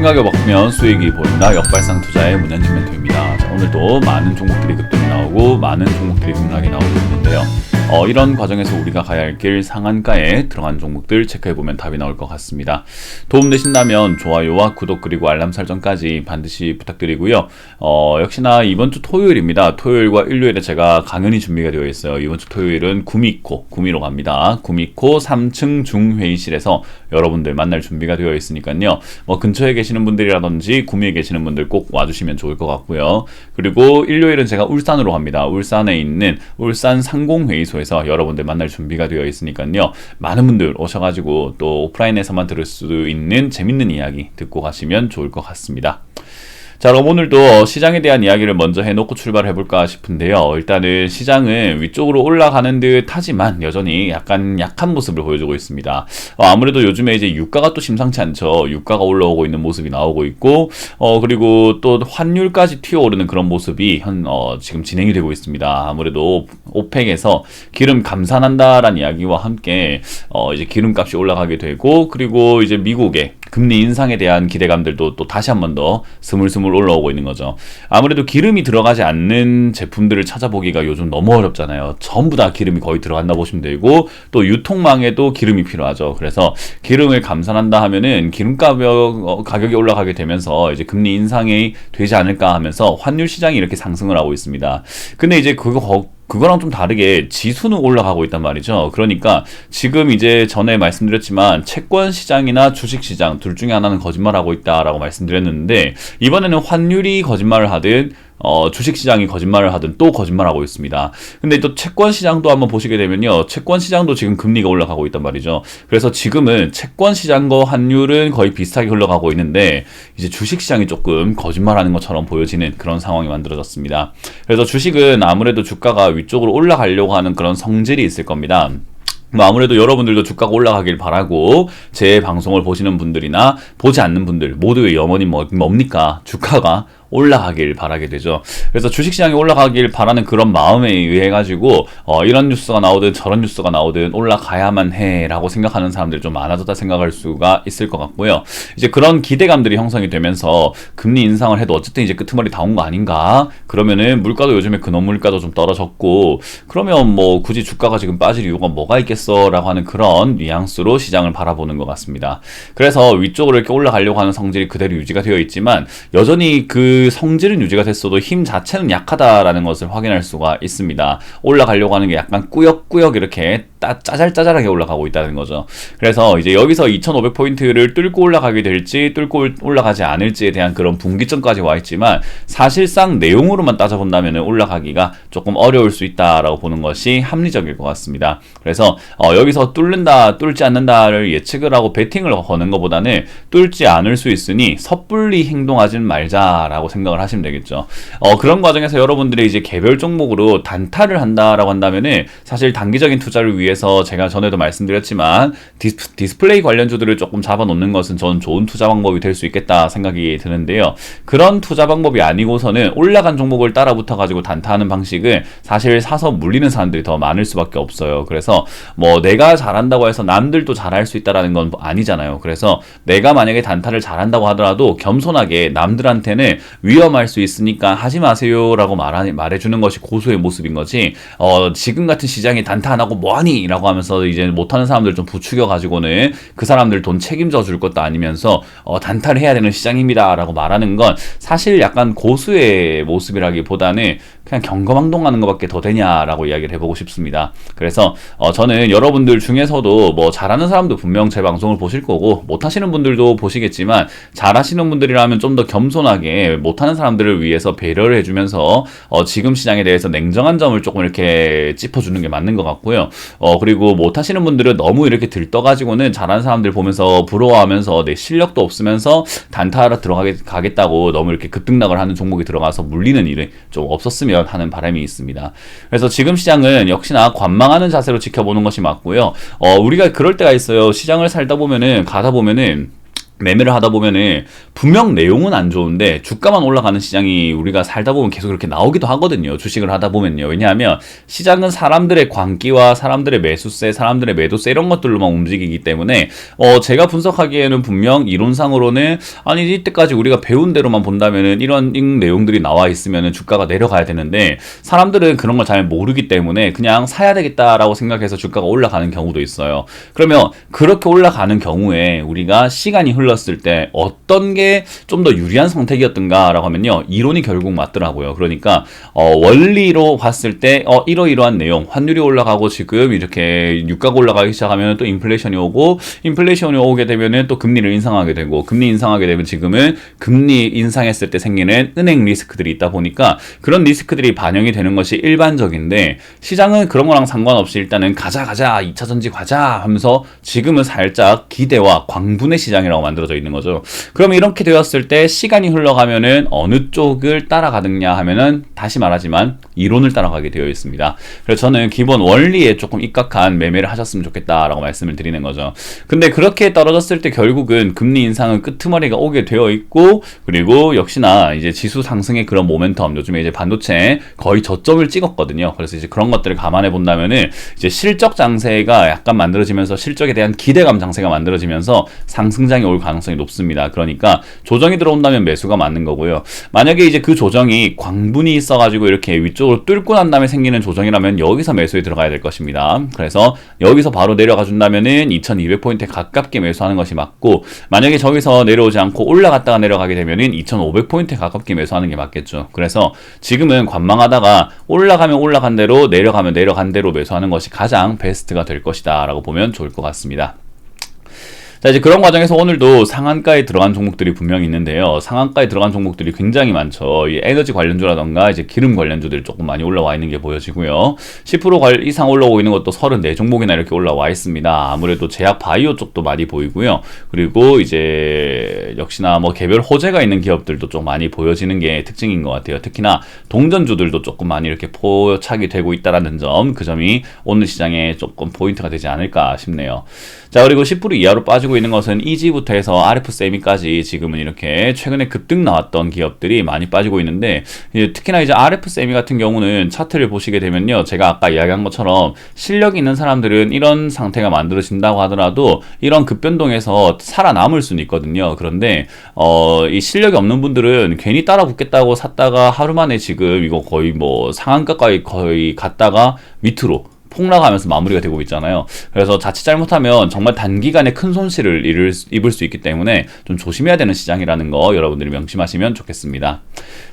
가격 바꾸면 수익이 보인다. 역발상 투자의 문현진 멘토입니다. 자, 오늘도 많은 종목들이 급등이 나오고 많은 종목들이 급락이 나오고 있는데요. 이런 과정에서 우리가 가야 할 길 상한가에 들어간 종목들 체크해보면 답이 나올 것 같습니다. 도움되신다면 좋아요와 구독 그리고 알람 설정까지 반드시 부탁드리고요. 역시나 이번 주 토요일입니다. 토요일과 일요일에 제가 강연이 준비가 되어 있어요. 이번 주 토요일은 구미로 갑니다. 구미코 3층 중회의실에서 여러분들 만날 준비가 되어 있으니까요. 근처에 계시는 분들이라든지 구미에 계시는 분들 꼭 와주시면 좋을 것 같고요. 그리고 일요일은 제가 울산으로 갑니다. 울산에 있는 울산 상공회의소에서 여러분들 만날 준비가 되어 있으니까요. 많은 분들 오셔가지고 또 오프라인에서만 들을 수 있는 재밌는 이야기 듣고 가시면 좋을 것 같습니다. 자, 그럼 오늘도 시장에 대한 이야기를 먼저 해놓고 출발을 해볼까 싶은데요. 일단은 시장은 위쪽으로 올라가는 듯 하지만 여전히 약간 약한 모습을 보여주고 있습니다. 아무래도 요즘에 이제 유가가 또 심상치 않죠. 유가가 올라오고 있는 모습이 나오고 있고, 그리고 또 환율까지 튀어오르는 그런 모습이 지금 진행이 되고 있습니다. 아무래도 오펙에서 기름 감산한다라는 이야기와 함께 이제 기름값이 올라가게 되고, 그리고 이제 미국의 금리 인상에 대한 기대감들도 또 다시 한 번 더 스물스물 올라오고 있는 거죠. 아무래도 기름이 들어가지 않는 제품들을 찾아보기가 요즘 너무 어렵잖아요. 전부 다 기름이 거의 들어간다 보시면 되고, 또 유통망에도 기름이 필요하죠. 그래서 기름을 감산한다 하면은 기름값 가격이 올라가게 되면서 이제 금리 인상이 되지 않을까 하면서 환율 시장이 이렇게 상승을 하고 있습니다. 근데 이제 그거랑 좀 다르게 지수는 올라가고 있단 말이죠. 그러니까 지금 이제 전에 말씀드렸지만 채권 시장이나 주식 시장 둘 중에 하나는 거짓말하고 있다라고 말씀드렸는데, 이번에는 환율이 거짓말을 하든 주식시장이 거짓말을 하든 또 거짓말하고 있습니다. 근데 또 채권시장도 한번 보시게 되면요. 채권시장도 지금 금리가 올라가고 있단 말이죠. 그래서 지금은 채권시장과 환율은 거의 비슷하게 흘러가고 있는데, 이제 주식시장이 조금 거짓말하는 것처럼 보여지는 그런 상황이 만들어졌습니다. 그래서 주식은 아무래도 주가가 위쪽으로 올라가려고 하는 그런 성질이 있을 겁니다. 아무래도 여러분들도 주가가 올라가길 바라고 제 방송을 보시는 분들이나 보지 않는 분들 모두의 염원이 뭡니까? 주가가 올라가길 바라게 되죠. 그래서 주식시장이 올라가길 바라는 그런 마음에 의해 가지고 이런 뉴스가 나오든 저런 뉴스가 나오든 올라가야만 해라고 생각하는 사람들이 좀 많아졌다 생각할 수가 있을 것 같고요. 이제 그런 기대감들이 형성이 되면서 금리 인상을 해도 어쨌든 이제 끄트머리 다 온 거 아닌가? 그러면은 물가도 요즘에 근원 물가도 좀 떨어졌고, 그러면 뭐 굳이 주가가 지금 빠질 이유가 뭐가 있겠어라고 하는 그런 뉘앙스로 시장을 바라보는 것 같습니다. 그래서 위쪽으로 이렇게 올라가려고 하는 성질이 그대로 유지가 되어 있지만, 여전히 그 성질은 유지가 됐어도 힘 자체는 약하다라는 것을 확인할 수가 있습니다. 올라가려고 하는 게 약간 꾸역꾸역 이렇게 짜잘짜잘하게 올라가고 있다는 거죠. 그래서 이제 여기서 2500포인트를 뚫고 올라가게 될지 뚫고 올라가지 않을지에 대한 그런 분기점까지 와 있지만, 사실상 내용으로만 따져본다면 올라가기가 조금 어려울 수 있다라고 보는 것이 합리적일 것 같습니다. 그래서 여기서 뚫는다 뚫지 않는다를 예측을 하고 베팅을 거는 것보다는 뚫지 않을 수 있으니 섣불리 행동하진 말자라고 생각을 하시면 되겠죠. 그런 과정에서 여러분들이 이제 개별 종목으로 단타를 한다라고 한다면은 사실 단기적인 투자를 위해서 제가 전에도 말씀드렸지만 디스플레이 관련주들을 조금 잡아놓는 것은 저는 좋은 투자 방법이 될 수 있겠다 생각이 드는데요. 그런 투자 방법이 아니고서는 올라간 종목을 따라 붙어가지고 단타하는 방식은 사실 사서 물리는 사람들이 더 많을 수밖에 없어요. 그래서 뭐 내가 잘한다고 해서 남들도 잘할 수 있다라는 건 아니잖아요. 그래서 내가 만약에 단타를 잘한다고 하더라도 겸손하게 남들한테는 위험할 수 있으니까 하지 마세요라고 말해주는 것이 고수의 모습인 거지, 지금 같은 시장에 단타 안 하고 뭐하니? 라고 하면서 이제 못하는 사람들 좀 부추겨가지고는 그 사람들 돈 책임져 줄 것도 아니면서 단타를 해야 되는 시장입니다 라고 말하는 건 사실 약간 고수의 모습이라기보다는 그냥 경거망동하는 것밖에 더 되냐라고 이야기를 해보고 싶습니다. 그래서 저는 여러분들 중에서도 뭐 잘하는 사람도 분명 제 방송을 보실 거고, 못하시는 분들도 보시겠지만, 잘하시는 분들이라면 좀 더 겸손하게 못하는 사람들을 위해서 배려를 해주면서 지금 시장에 대해서 냉정한 점을 조금 이렇게 짚어주는 게 맞는 것 같고요. 그리고 못하시는 분들은 너무 이렇게 들떠가지고는 잘하는 사람들 보면서 부러워하면서 내 실력도 없으면서 단타하러 들어가겠다고 너무 이렇게 급등락을 하는 종목이 들어가서 물리는 일이 좀 없었으면 하는 바람이 있습니다. 그래서 지금 시장은 역시나 관망하는 자세로 지켜보는 것이 맞고요. 우리가 그럴 때가 있어요. 시장을 살다 보면은 가다 보면은 매매를 하다 보면은 분명 내용은 안 좋은데 주가만 올라가는 시장이 우리가 살다 보면 계속 그렇게 나오기도 하거든요. 주식을 하다 보면요. 왜냐하면 시장은 사람들의 광기와 사람들의 매수세, 사람들의 매도세 이런 것들로만 움직이기 때문에 제가 분석하기에는 분명 이론상으로는 아니 이때까지 우리가 배운 대로만 본다면은 이런 내용들이 나와 있으면은 주가가 내려가야 되는데 사람들은 그런 걸 잘 모르기 때문에 그냥 사야 되겠다라고 생각해서 주가가 올라가는 경우도 있어요. 그러면 그렇게 올라가는 경우에 우리가 시간이 흘렀을 때 어떤 게 좀 더 유리한 선택이었던가라고 하면요. 이론이 결국 맞더라고요. 그러니까 원리로 봤을 때 이러이러한 내용, 환율이 올라가고 지금 이렇게 유가가 올라가기 시작하면 또 인플레이션이 오고 인플레이션이 오게 되면은 또 금리를 인상하게 되고 금리 인상하게 되면 지금은 금리 인상했을 때 생기는 은행 리스크들이 있다 보니까 그런 리스크들이 반영이 되는 것이 일반적인데 시장은 그런 거랑 상관없이 일단은 가자 2차 전지 가자 하면서 지금은 살짝 기대와 광분의 시장이라고 만들어져 있는 거죠. 그럼 이렇게 되었을 때 시간이 흘러가면은 어느 쪽을 따라가느냐 하면은 다시 말하지만 이론을 따라가게 되어 있습니다. 그래서 저는 기본 원리에 조금 입각한 매매를 하셨으면 좋겠다라고 말씀을 드리는 거죠. 근데 그렇게 떨어졌을 때 결국은 금리 인상은 끄트머리가 오게 되어 있고 그리고 역시나 이제 지수 상승의 그런 모멘텀 요즘에 이제 반도체 거의 저점을 찍었거든요. 그래서 이제 그런 것들을 감안해 본다면은 이제 실적 장세가 약간 만들어지면서 실적에 대한 기대감 장세가 만들어지면서 상승장이 올 가능성이 높습니다. 그러니까 조정이 들어온다면 매수가 맞는 거고요. 만약에 이제 그 조정이 광분이 있어가지고 이렇게 위쪽으로 뚫고 난 다음에 생기는 조정이라면 여기서 매수에 들어가야 될 것입니다. 그래서 여기서 바로 내려가 준다면은 2200포인트에 가깝게 매수하는 것이 맞고 만약에 저기서 내려오지 않고 올라갔다가 내려가게 되면은 2500포인트에 가깝게 매수하는 게 맞겠죠. 그래서 지금은 관망하다가 올라가면 올라간 대로 내려가면 내려간 대로 매수하는 것이 가장 베스트가 될 것이다 라고 보면 좋을 것 같습니다. 자, 이제 그런 과정에서 오늘도 상한가에 들어간 종목들이 분명히 있는데요. 상한가에 들어간 종목들이 굉장히 많죠. 이 에너지 관련주라던가 이제 기름 관련주들이 조금 많이 올라와 있는 게 보여지고요. 10% 이상 올라오고 있는 것도 34종목이나 이렇게 올라와 있습니다. 아무래도 제약 바이오 쪽도 많이 보이고요. 그리고 이제 역시나 뭐 개별 호재가 있는 기업들도 좀 많이 보여지는 게 특징인 것 같아요. 특히나 동전주들도 조금 많이 이렇게 포착이 되고 있다라는 점, 그 점이 오늘 시장에 조금 포인트가 되지 않을까 싶네요. 자, 그리고 10% 이하로 빠지고 있는 것은 이지부터 해서 RF세미까지 지금은 이렇게 최근에 급등 나왔던 기업들이 많이 빠지고 있는데 특히나 이제 RF세미 같은 경우는 차트를 보시게 되면요. 제가 아까 이야기한 것처럼 실력이 있는 사람들은 이런 상태가 만들어진다고 하더라도 이런 급변동에서 살아남을 수는 있거든요. 그런데 이 실력이 없는 분들은 괜히 따라 붙겠다고 샀다가 하루 만에 지금 이거 거의 뭐 상한가까지 거의 갔다가 밑으로 폭락하면서 마무리가 되고 있잖아요. 그래서 자칫 잘못하면 정말 단기간에 큰 손실을 입을 수 있기 때문에 좀 조심해야 되는 시장이라는 거 여러분들이 명심하시면 좋겠습니다.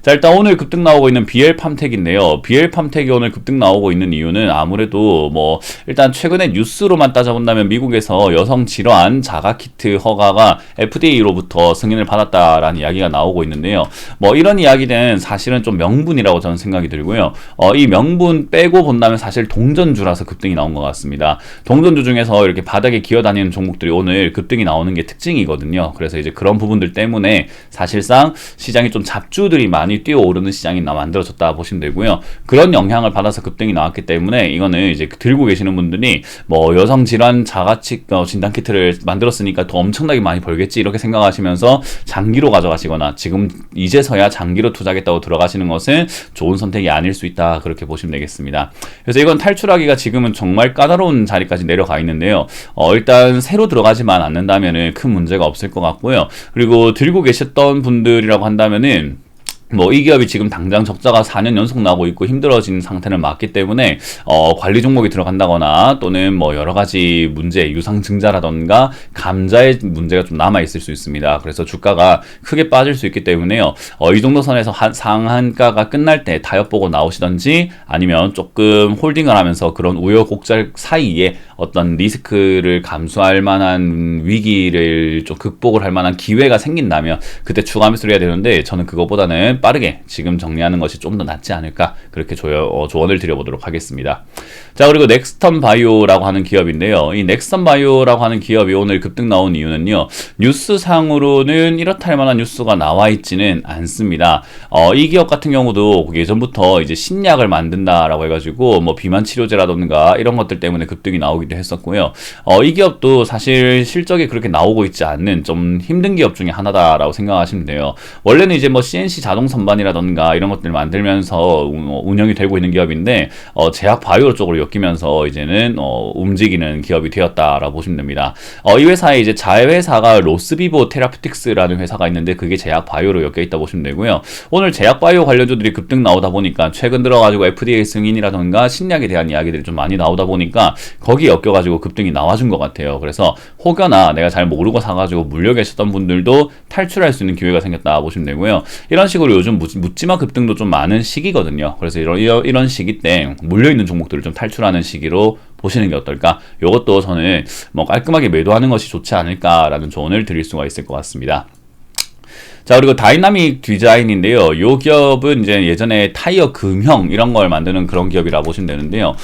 자, 일단 오늘 급등 나오고 있는 BL팜텍인데요. BL팜텍이 오늘 급등 나오고 있는 이유는 아무래도 뭐 일단 최근에 뉴스로만 따져본다면 미국에서 여성 질환 자가키트 허가가 FDA로부터 승인을 받았다라는 이야기가 나오고 있는데요. 뭐 이런 이야기는 사실은 좀 명분이라고 저는 생각이 들고요. 이 명분 빼고 본다면 사실 동전주라서 급등이 나온 것 같습니다. 동전주 중에서 이렇게 바닥에 기어다니는 종목들이 오늘 급등이 나오는 게 특징이거든요. 그래서 이제 그런 부분들 때문에 사실상 시장이 좀 잡주들이 많이 뛰어오르는 시장이 만들어졌다 보시면 되고요. 그런 영향을 받아서 급등이 나왔기 때문에 이거는 이제 들고 계시는 분들이 뭐 여성 질환 자가치 진단 키트를 만들었으니까 더 엄청나게 많이 벌겠지 이렇게 생각하시면서 장기로 가져가시거나 지금 이제서야 장기로 투자하겠다고 들어가시는 것은 좋은 선택이 아닐 수 있다 그렇게 보시면 되겠습니다. 그래서 이건 탈출하기가 지금은 정말 까다로운 자리까지 내려가 있는데요. 일단 새로 들어가지만 않는다면은 큰 문제가 없을 것 같고요. 그리고 들고 계셨던 분들이라고 한다면은 뭐 이 기업이 지금 당장 적자가 4년 연속 나고 있고 힘들어진 상태는 맞기 때문에 관리 종목이 들어간다거나 또는 뭐 여러 가지 문제 유상증자라던가 감자의 문제가 좀 남아 있을 수 있습니다. 그래서 주가가 크게 빠질 수 있기 때문에요. 이 정도 선에서 상한가가 끝날 때 타협 보고 나오시던지 아니면 조금 홀딩을 하면서 그런 우여곡절 사이에 어떤 리스크를 감수할 만한 위기를 좀 극복을 할 만한 기회가 생긴다면 그때 추가 매수를 해야 되는데 저는 그것보다는 빠르게 지금 정리하는 것이 좀 더 낫지 않을까 그렇게 조언을 드려보도록 하겠습니다. 자, 그리고 넥스턴 바이오라고 하는 기업인데요. 이 넥스턴 바이오라고 하는 기업이 오늘 급등 나온 이유는요. 뉴스상으로는 이렇다 할 만한 뉴스가 나와 있지는 않습니다. 이 기업 같은 경우도 예전부터 이제 신약을 만든다라고 해가지고 뭐 비만 치료제라던가 이런 것들 때문에 급등이 나오기 나오기도 했었고요. 이 기업도 사실 실적이 그렇게 나오고 있지 않는 좀 힘든 기업 중에 하나다라고 생각하시면 돼요. 원래는 이제 뭐 CNC 자동 선반이라던가 이런 것들을 만들면서 운영이 되고 있는 기업인데 제약 바이오 쪽으로 엮이면서 이제는 움직이는 기업이 되었다라고 보시면 됩니다. 이 회사에 이제 자회사가 로스비보 테라퓨틱스라는 회사가 있는데 그게 제약 바이오로 엮여 있다 보시면 되고요. 오늘 제약 바이오 관련주들이 급등 나오다 보니까 최근 들어가지고 FDA 승인이라던가 신약에 대한 이야기들이 좀 많이 나오다 보니까 거기 엮여가지고 급등이 나와준 것 같아요. 그래서 혹여나 내가 잘 모르고 사가지고 물려 계셨던 분들도 탈출할 수 있는 기회가 생겼다 보시면 되고요. 이런 식으로 요즘 묻지마 급등도 좀 많은 시기거든요. 그래서 이런 시기 때 물려있는 종목들을 좀 탈출하는 시기로 보시는 게 어떨까? 이것도 저는 뭐 깔끔하게 매도하는 것이 좋지 않을까라는 조언을 드릴 수가 있을 것 같습니다. 자, 그리고 다이나믹 디자인인데요. 이 기업은 이제 예전에 타이어 금형 이런 걸 만드는 그런 기업이라 보시면 되는데요.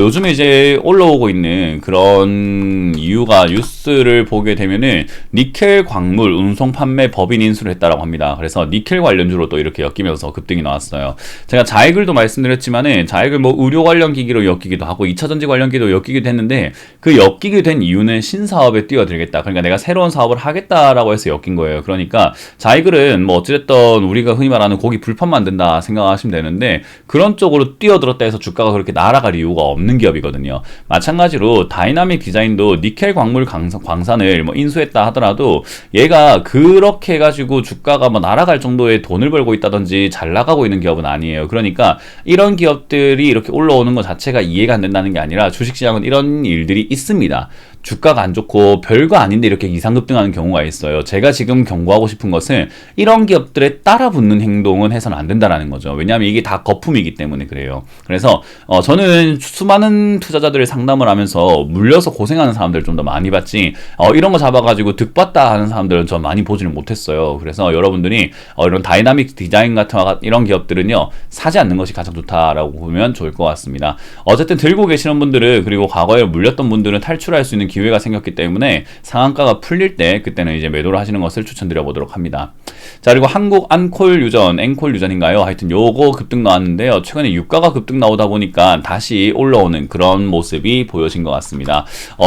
요즘에 이제 올라오고 있는 그런 이유가 뉴스를 보게 되면은 니켈 광물 운송 판매 법인 인수를 했다라고 합니다. 그래서 니켈 관련주로 또 이렇게 엮이면서 급등이 나왔어요. 제가 자이글도 말씀드렸지만은 자이글 뭐 의료 관련 기기로 엮이기도 하고 2차전지 관련 기기로 엮이기도 했는데 그 엮이게 된 이유는 신사업에 뛰어들겠다. 그러니까 내가 새로운 사업을 하겠다라고 해서 엮인 거예요. 그러니까 자이글 뭐 어찌됐든 우리가 흔히 말하는 고기 불판 만든다 생각하시면 되는데 그런 쪽으로 뛰어들었다 해서 주가가 그렇게 날아갈 이유가 없는 기업이거든요. 마찬가지로 다이나믹 디자인도 니켈 광물 광산을 뭐 인수했다 하더라도 얘가 그렇게 해가지고 주가가 뭐 날아갈 정도의 돈을 벌고 있다든지 잘 나가고 있는 기업은 아니에요. 그러니까 이런 기업들이 이렇게 올라오는 것 자체가 이해가 안 된다는 게 아니라 주식시장은 이런 일들이 있습니다. 주가가 안 좋고 별거 아닌데 이렇게 이상급등하는 경우가 있어요. 제가 지금 경고하고 싶은 것은 이런 기업들에 따라 붙는 행동은 해서는 안 된다라는 거죠. 왜냐하면 이게 다 거품이기 때문에 그래요. 그래서 저는 수많은 투자자들을 상담을 하면서 물려서 고생하는 사람들 좀 더 많이 봤지 이런 거 잡아가지고 득봤다 하는 사람들은 저 많이 보지를 못했어요. 그래서 여러분들이 이런 다이나믹 디자인 같은 이런 기업들은요 사지 않는 것이 가장 좋다라고 보면 좋을 것 같습니다. 어쨌든 들고 계시는 분들은 그리고 과거에 물렸던 분들은 탈출할 수 있는 기회가 생겼기 때문에 상한가가 풀릴 때 그때는 이제 매도를 하시는 것을 추천드려 보도록 합니다. 자, 그리고 한국 안콜 유전, 앵콜 유전인가요? 하여튼 요거 급등 나왔는데요. 최근에 유가가 급등 나오다 보니까 다시 올라오는 그런 모습이 보여진 것 같습니다.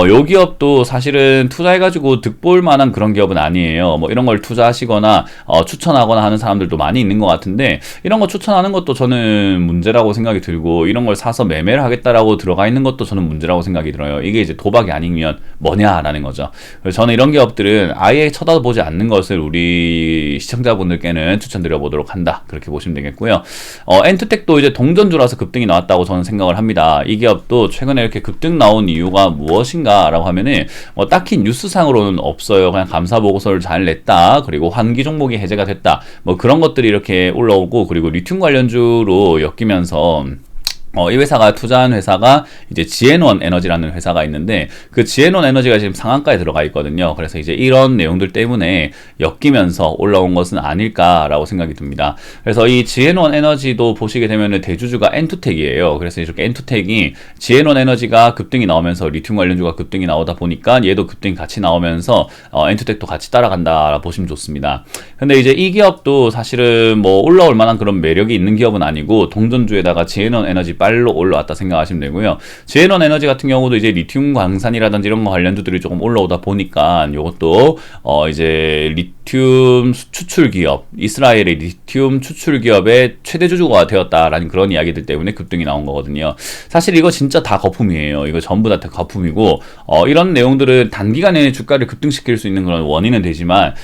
요 기업도 사실은 투자해가지고 득볼 만한 그런 기업은 아니에요. 뭐 이런 걸 투자하시거나 추천하거나 하는 사람들도 많이 있는 것 같은데 이런 거 추천하는 것도 저는 문제라고 생각이 들고 이런 걸 사서 매매를 하겠다라고 들어가 있는 것도 저는 문제라고 생각이 들어요. 이게 이제 도박이 아니면 뭐냐라는 거죠. 그래서 저는 이런 기업들은 아예 쳐다보지 않는 것을 우리 시청자분들께는 추천드려 보도록 한다. 그렇게 보시면 되겠고요. 엔투텍도 이제 동전주라서 급등이 나왔다고 저는 생각을 합니다. 이 기업도 최근에 이렇게 급등 나온 이유가 무엇인가라고 하면은 딱히 뉴스상으로는 없어요. 그냥 감사 보고서를 잘 냈다. 그리고 환기 종목이 해제가 됐다. 뭐 그런 것들이 이렇게 올라오고 그리고 리튬 관련주로 엮이면서 이 회사가 투자한 회사가 이제 지앤원 에너지라는 회사가 있는데 그 지앤원 에너지가 지금 상한가에 들어가 있거든요. 그래서 이제 이런 내용들 때문에 엮이면서 올라온 것은 아닐까라고 생각이 듭니다. 그래서 이 지앤원 에너지도 보시게 되면은 대주주가 엔투텍이에요. 그래서 이렇게 엔투텍이 지앤원 에너지가 급등이 나오면서 리튬 관련주가 급등이 나오다 보니까 얘도 급등이 같이 나오면서 엔투텍도 같이 따라간다 보시면 좋습니다. 근데 이제 이 기업도 사실은 뭐 올라올 만한 그런 매력이 있는 기업은 아니고 동전주에다가 지앤원 에너지 빨로 올라왔다 생각하시면 되고요. 지앤원 에너지 같은 경우도 이제 리튬 광산이라든지 이런 거 관련주들이 조금 올라오다 보니까 이것도 이제 리튬 추출 기업, 이스라엘의 리튬 추출 기업의 최대 주주가 되었다라는 그런 이야기들 때문에 급등이 나온 거거든요. 사실 이거 진짜 다 거품이에요. 이거 전부 다 거품이고 이런 내용들은 단기간에 주가를 급등시킬 수 있는 그런 원인은 되지만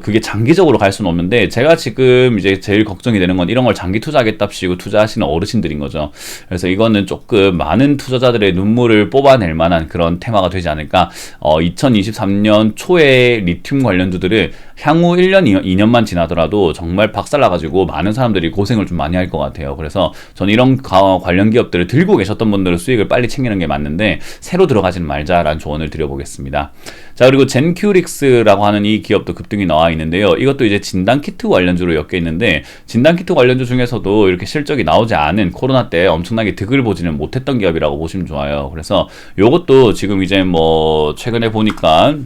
그게 장기적으로 갈 수는 없는데 제가 지금 이제 제일 걱정이 되는 건 이런 걸 장기 투자하겠답시고 투자하시는 어르신들인 거죠. 그래서 이거는 조금 많은 투자자들의 눈물을 뽑아낼 만한 그런 테마가 되지 않을까. 2023년 초에 리튬 관련주들은 향후 1년, 2년만 지나더라도 정말 박살나가지고 많은 사람들이 고생을 좀 많이 할 것 같아요. 그래서 저는 이런 관련 기업들을 들고 계셨던 분들은 수익을 빨리 챙기는 게 맞는데 새로 들어가지는 말자라는 조언을 드려보겠습니다. 자, 그리고 젠큐릭스라고 하는 이 기업도 급등이 나와 있는데요. 이것도 이제 진단키트 관련주로 엮여 있는데 진단키트 관련주 중에서도 이렇게 실적이 나오지 않은 코로나 때 엄청나게 득을 보지는 못했던 기업이라고 보시면 좋아요. 그래서 요것도 지금 이제 뭐 최근에 보니까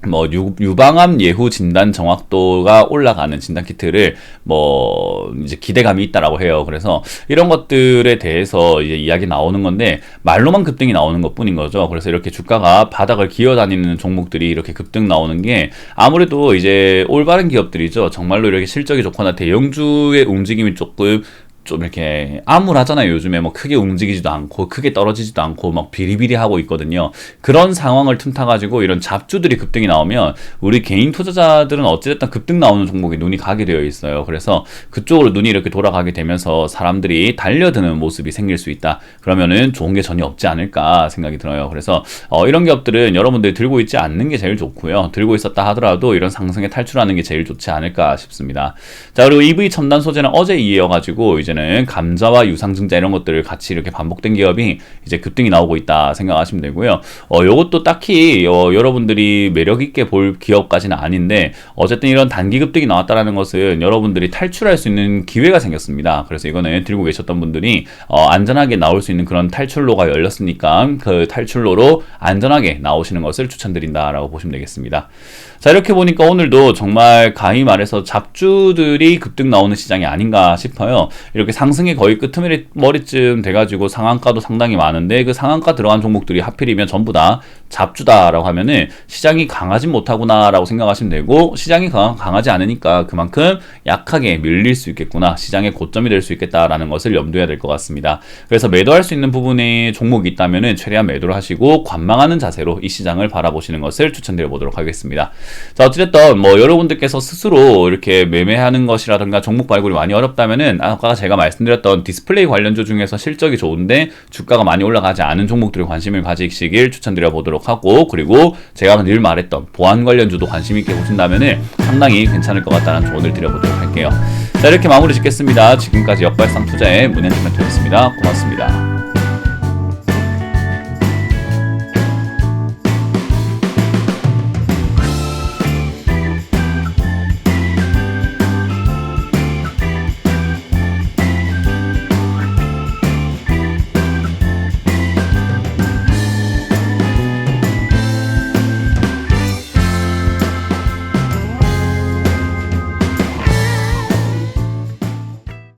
뭐 유방암 예후 진단 정확도가 올라가는 진단 키트를 뭐 이제 기대감이 있다라고 해요. 그래서 이런 것들에 대해서 이제 이야기 나오는 건데 말로만 급등이 나오는 것뿐인 거죠. 그래서 이렇게 주가가 바닥을 기어다니는 종목들이 이렇게 급등 나오는 게 아무래도 이제 올바른 기업들이죠. 정말로 이렇게 실적이 좋거나 대형주의 움직임이 조금 좀 이렇게 암울하잖아요. 요즘에 뭐 크게 움직이지도 않고 크게 떨어지지도 않고 막 비리비리하고 있거든요. 그런 상황을 틈타가지고 이런 잡주들이 급등이 나오면 우리 개인 투자자들은 어찌됐든 급등 나오는 종목에 눈이 가게 되어 있어요. 그래서 그쪽으로 눈이 이렇게 돌아가게 되면서 사람들이 달려드는 모습이 생길 수 있다. 그러면은 좋은 게 전혀 없지 않을까 생각이 들어요. 그래서 이런 기업들은 여러분들이 들고 있지 않는 게 제일 좋고요. 들고 있었다 하더라도 이런 상승에 탈출하는 게 제일 좋지 않을까 싶습니다. 자, 그리고 EV 첨단 소재는 어제 이어가지고 이제는 감자와 유상증자 이런 것들을 같이 이렇게 반복된 기업이 이제 급등이 나오고 있다 생각하시면 되고요. 요것도 딱히 여러분들이 매력 있게 볼 기업까지는 아닌데 어쨌든 이런 단기 급등이 나왔다라는 것은 여러분들이 탈출할 수 있는 기회가 생겼습니다. 그래서 이거는 들고 계셨던 분들이 안전하게 나올 수 있는 그런 탈출로가 열렸으니까 그 탈출로로 안전하게 나오시는 것을 추천드린다라고 보시면 되겠습니다. 자, 이렇게 보니까 오늘도 정말 가히 말해서 잡주들이 급등 나오는 시장이 아닌가 싶어요. 이렇게 상승의 거의 끄트머리쯤 돼가지고 상한가도 상당히 많은데 그 상한가 들어간 종목들이 하필이면 전부 다 잡주다라고 하면은 시장이 강하지 못하구나라고 생각하시면 되고 시장이 강하지 않으니까 그만큼 약하게 밀릴 수 있겠구나, 시장의 고점이 될 수 있겠다라는 것을 염두해야 될 것 같습니다. 그래서 매도할 수 있는 부분에 종목이 있다면은 최대한 매도를 하시고 관망하는 자세로 이 시장을 바라보시는 것을 추천드려 보도록 하겠습니다. 자, 어찌됐든 뭐 여러분들께서 스스로 이렇게 매매하는 것이라든가 종목 발굴이 많이 어렵다면은 아까 제가 말씀드렸던 디스플레이 관련주 중에서 실적이 좋은데 주가가 많이 올라가지 않은 종목들에 관심을 가지시길 추천드려 보도록 하고, 그리고 제가 늘 말했던 보안 관련주도 관심 있게 보신다면은 상당히 괜찮을 것 같다는 조언을 드려보도록 할게요. 자, 이렇게 마무리 짓겠습니다. 지금까지 역발상 투자의 문현진 멘토였습니다. 고맙습니다.